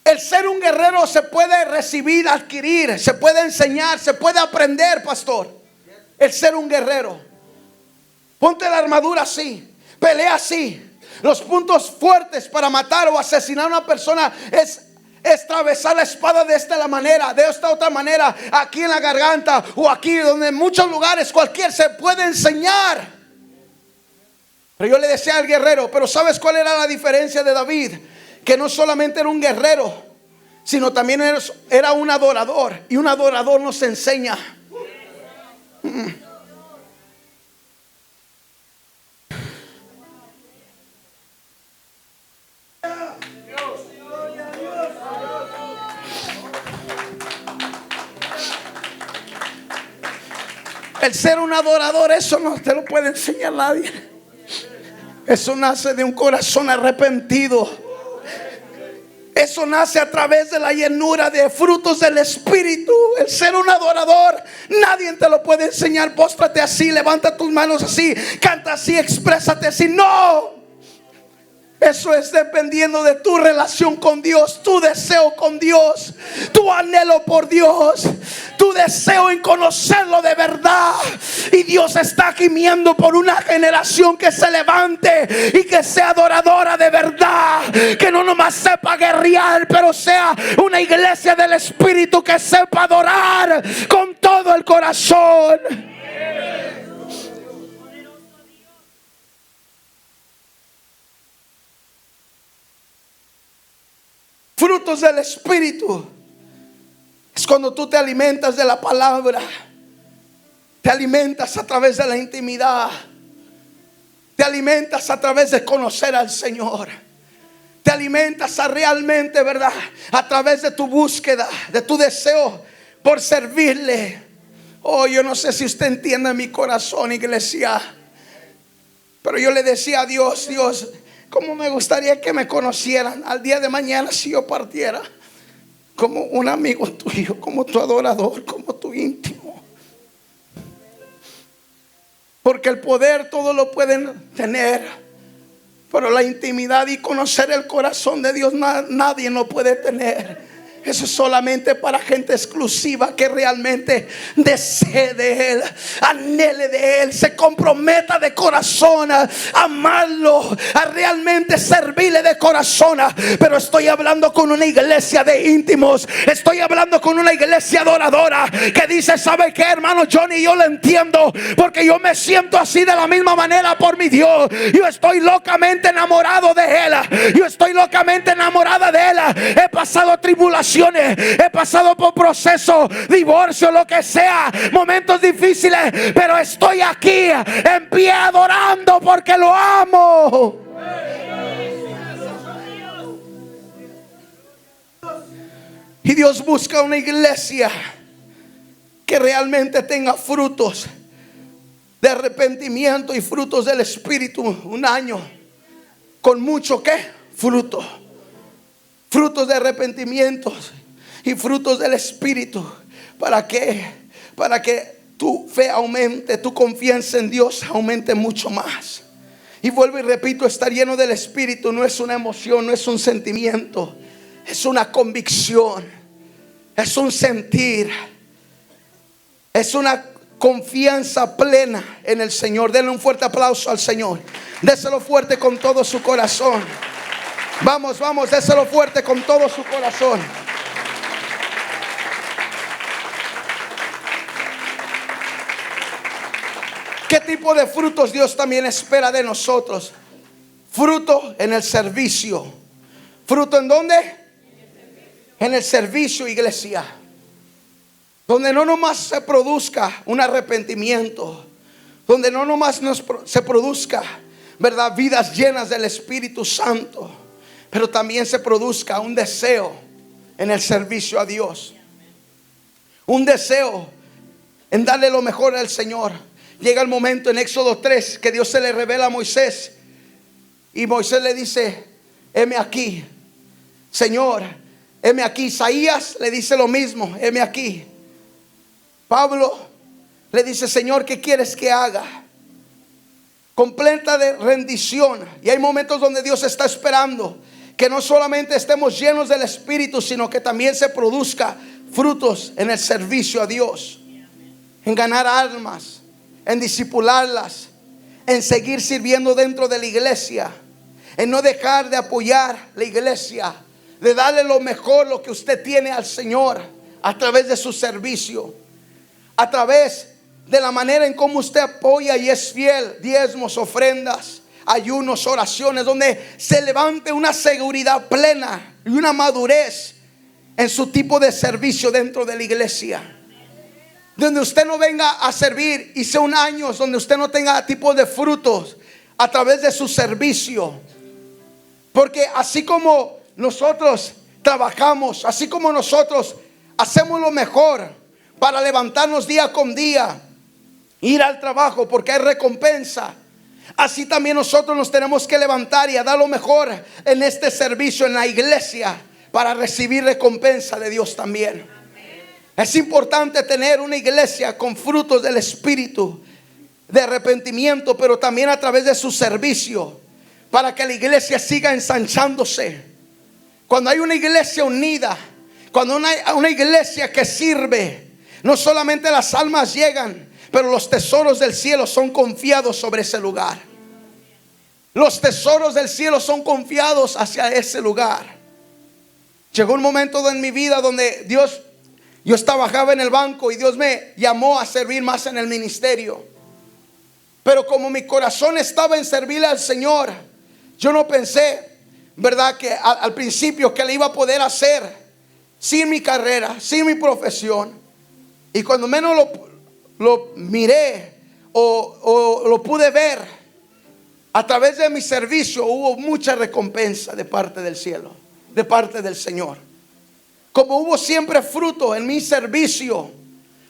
El ser un guerrero se puede recibir, adquirir, se puede enseñar, se puede aprender, pastor. El ser un guerrero: ponte la armadura así, pelea así. Los puntos fuertes para matar o asesinar a una persona es atravesar la espada de esta manera, de esta otra manera, aquí en la garganta o aquí, donde en muchos lugares cualquier se puede enseñar. Pero yo le decía al guerrero: pero ¿sabes cuál era la diferencia de David? Que no solamente era un guerrero, sino también era un adorador. Y un adorador nos enseña. El ser un adorador, eso no te lo puede enseñar nadie. Eso nace de un corazón arrepentido. Eso nace a través de la llenura de frutos del Espíritu. El ser un adorador, nadie te lo puede enseñar. Póstrate así, levanta tus manos así, canta así, exprésate así. No. Eso es dependiendo de tu relación con Dios, tu deseo con Dios, tu anhelo por Dios, tu deseo en conocerlo de verdad. Y Dios está gimiendo por una generación que se levante y que sea adoradora de verdad, que no nomás sepa guerrear, pero sea una iglesia del Espíritu que sepa adorar con todo el corazón. Frutos del Espíritu es cuando tú te alimentas de la palabra, te alimentas a través de la intimidad, te alimentas a través de conocer al Señor, te alimentas a realmente, ¿verdad?, a través de tu búsqueda, de tu deseo por servirle. Oh, yo no sé si usted entiende mi corazón, iglesia, pero yo le decía a Dios: Dios, cómo me gustaría que me conocieran al día de mañana si yo partiera, como un amigo tuyo, como tu adorador, como tu íntimo. Porque el poder todo lo pueden tener, pero la intimidad y conocer el corazón de Dios nadie lo puede tener. Eso es solamente para gente exclusiva que realmente desee de Él, anhele de Él, se comprometa de corazón a amarlo, a realmente servirle de corazón. Pero estoy hablando con una iglesia de íntimos, estoy hablando con una iglesia adoradora que dice: ¿sabe qué, hermano Johnny? Yo lo entiendo, porque yo me siento así de la misma manera por mi Dios. Yo estoy locamente enamorado de Él, yo estoy locamente enamorada de Él. He pasado tribulación, he pasado por proceso, divorcio, lo que sea, momentos difíciles, pero estoy aquí en pie adorando porque lo amo. Y Dios busca una iglesia que realmente tenga frutos de arrepentimiento y frutos del Espíritu. Un año con mucho ¿qué? Fruto. Frutos de arrepentimiento y frutos del Espíritu. ¿Para qué? Para que tu fe aumente, tu confianza en Dios aumente mucho más. Y vuelvo y repito, estar lleno del Espíritu no es una emoción, no es un sentimiento, es una convicción, es un sentir, es una confianza plena en el Señor. Denle un fuerte aplauso al Señor. Déselo fuerte con todo su corazón. Vamos, vamos, déselo fuerte con todo su corazón. ¿Qué tipo de frutos Dios también espera de nosotros? Fruto en el servicio. ¿Fruto en dónde? En el servicio, iglesia. Donde no nomás se produzca un arrepentimiento, donde no nomás se produzca, ¿verdad?, vidas llenas del Espíritu Santo, pero también se produzca un deseo en el servicio a Dios, un deseo en darle lo mejor al Señor. Llega el momento en Éxodo 3 que Dios se le revela a Moisés, y Moisés le dice: heme aquí, Señor, heme aquí. Isaías le dice lo mismo: heme aquí. Pablo le dice: Señor, ¿qué quieres que haga? Completa de rendición. Y hay momentos donde Dios está esperando que no solamente estemos llenos del Espíritu, sino que también se produzca frutos en el servicio a Dios, en ganar almas, en discipularlas, en seguir sirviendo dentro de la iglesia, en no dejar de apoyar la iglesia, de darle lo mejor, lo que usted tiene al Señor a través de su servicio, a través de la manera en cómo usted apoya y es fiel, diezmos, ofrendas, ayunos, oraciones, donde se levante una seguridad plena y una madurez en su tipo de servicio dentro de la iglesia. Donde usted no venga a servir y sea un año donde usted no tenga tipo de frutos a través de su servicio. Porque así como nosotros trabajamos, así como nosotros hacemos lo mejor para levantarnos día con día, Ir al trabajo porque hay recompensa. Así también nosotros nos tenemos que levantar y a dar lo mejor en este servicio, en la iglesia, para recibir recompensa de Dios también. Es importante tener una iglesia con frutos del Espíritu, de arrepentimiento, pero también a través de su servicio, para que la iglesia siga ensanchándose. Cuando hay una iglesia unida, cuando hay una iglesia que sirve, no solamente las almas llegan, pero los tesoros del cielo son confiados sobre ese lugar. Los tesoros del cielo son confiados hacia ese lugar. Llegó un momento en mi vida donde yo trabajaba en el banco y Dios me llamó a servir más en el ministerio. Pero como mi corazón estaba en servirle al Señor, yo no pensé, verdad, que al principio que le iba a poder hacer sin mi carrera, sin mi profesión. Y cuando menos lo miré o lo pude ver, a través de mi servicio hubo mucha recompensa de parte del cielo, de parte del Señor. Como hubo siempre fruto en mi servicio,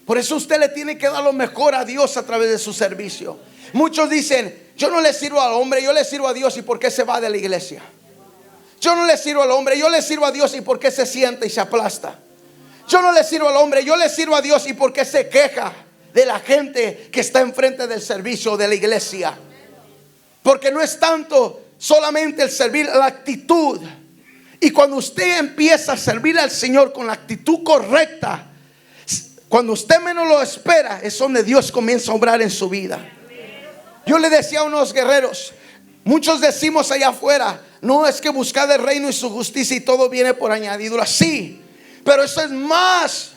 por eso usted le tiene que dar lo mejor a Dios a través de su servicio. Muchos dicen: yo no le sirvo al hombre, yo le sirvo a Dios. ¿Y por qué se va de la iglesia? Yo no le sirvo al hombre, yo le sirvo a Dios. ¿Y por qué se sienta y se aplasta? Yo no le sirvo al hombre, yo le sirvo a Dios. ¿Y por qué se queja de la gente que está enfrente del servicio de la iglesia? Porque no es tanto solamente el servir, la actitud. Y cuando usted empieza a servir al Señor con la actitud correcta, cuando usted menos lo espera, es donde Dios comienza a obrar en su vida. Yo le decía a unos guerreros, muchos decimos allá afuera: no, es que buscar el reino y su justicia y todo viene por añadidura. Sí, pero eso es más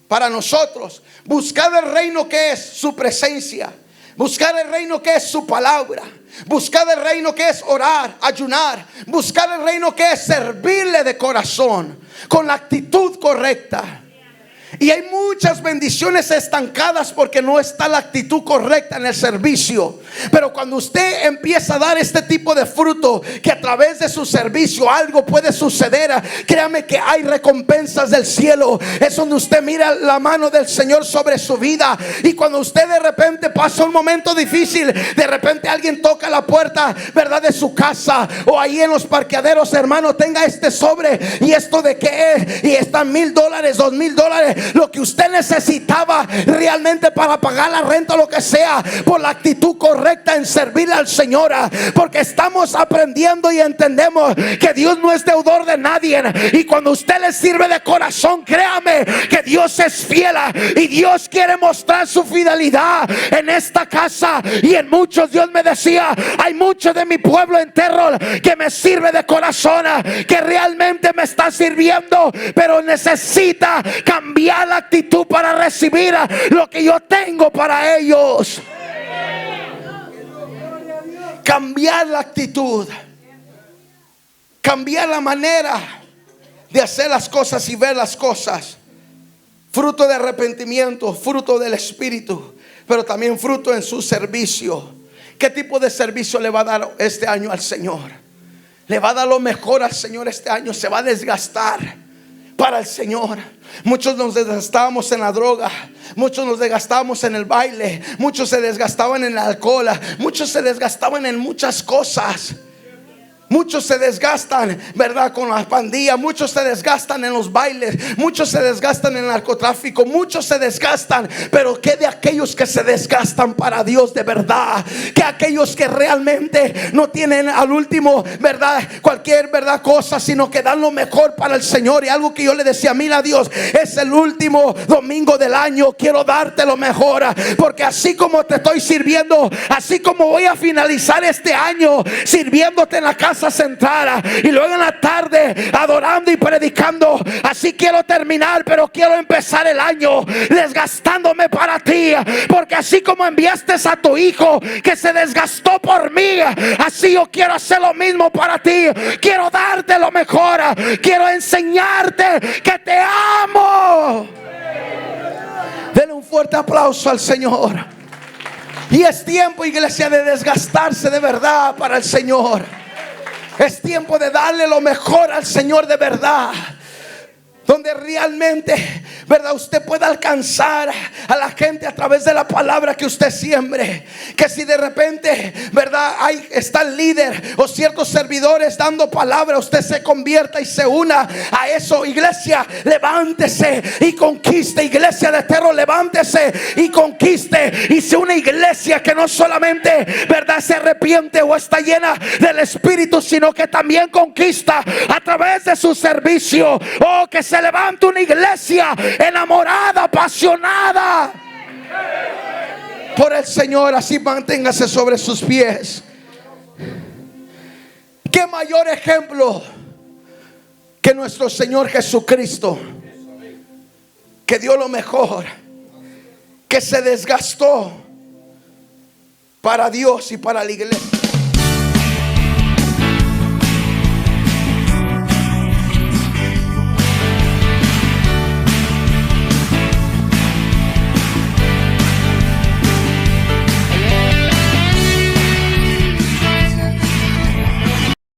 para nosotros. Buscar el reino, que es su presencia. Buscar el reino, que es su palabra. Buscar el reino, que es orar, ayunar. Buscar el reino, que es servirle de corazón, con la actitud correcta. Y hay muchas bendiciones estancadas porque no está la actitud correcta en el servicio. Pero cuando usted empieza a dar este tipo de fruto, que a través de su servicio algo puede suceder, créame que hay recompensas del cielo. Es donde usted mira la mano del Señor sobre su vida. Y cuando usted de repente pasa un momento difícil, de repente alguien toca la puerta, verdad, de su casa, o ahí en los parqueaderos: hermano, tenga este sobre. ¿Y esto de qué es? Y están $1,000, $2,000. Lo que usted necesitaba realmente para pagar la renta o lo que sea, por la actitud correcta en servirle al Señor. Porque estamos aprendiendo y entendemos que Dios no es deudor de nadie. Y cuando usted le sirve de corazón, créame que Dios es fiel. Y Dios quiere mostrar su fidelidad en esta casa y en muchos. Dios me decía: hay muchos de mi pueblo entero que me sirve de corazón, que realmente me está sirviendo, pero necesita cambiar la actitud para recibir lo que yo tengo para ellos. Cambiar la actitud, cambiar la manera de hacer las cosas y ver las cosas. Fruto de arrepentimiento, fruto del Espíritu, pero también fruto en su servicio. ¿Qué tipo de servicio le va a dar este año al Señor? Le va a dar lo mejor al Señor este año. Se va a desgastar para el Señor. Muchos nos desgastábamos en la droga, muchos nos desgastábamos en el baile, muchos se desgastaban en el alcohol, muchos se desgastaban en muchas cosas. Muchos se desgastan, ¿verdad?, con las pandillas. Muchos se desgastan en los bailes. Muchos se desgastan en el narcotráfico. Muchos se desgastan. Pero ¿qué de aquellos que se desgastan para Dios de verdad? Que aquellos que realmente no tienen al último, ¿verdad?, cualquier, ¿verdad?, cosa, sino que dan lo mejor para el Señor. Y algo que yo le decía: mira, Dios, es el último domingo del año, quiero darte lo mejor. Porque así como te estoy sirviendo, así como voy a finalizar este año sirviéndote en la casa central y luego en la tarde adorando y predicando, así quiero terminar, pero quiero empezar el año desgastándome para ti. Porque así como enviaste a tu hijo que se desgastó por mí, así yo quiero hacer lo mismo para ti. Quiero darte lo mejor, quiero enseñarte que te amo. Denle un fuerte aplauso al Señor. Y es tiempo, iglesia, de desgastarse de verdad para el Señor. Es tiempo de darle lo mejor al Señor de verdad, donde realmente ¿verdad? Usted puede alcanzar a la gente a través de la palabra que usted siembre. Que si de repente, ¿verdad?, está el líder o ciertos servidores dando palabra, usted se convierta y se una a eso. Iglesia, levántese y conquiste. Iglesia de Eterno, levántese y conquiste. Y sea una iglesia que no solamente, ¿verdad?, se arrepiente o está llena del Espíritu, sino que también conquista a través de su servicio. Oh, que se levante una iglesia enamorada, apasionada por el Señor. Así manténgase sobre sus pies. ¿Qué mayor ejemplo que nuestro Señor Jesucristo, que dio lo mejor, que se desgastó para Dios y para la iglesia?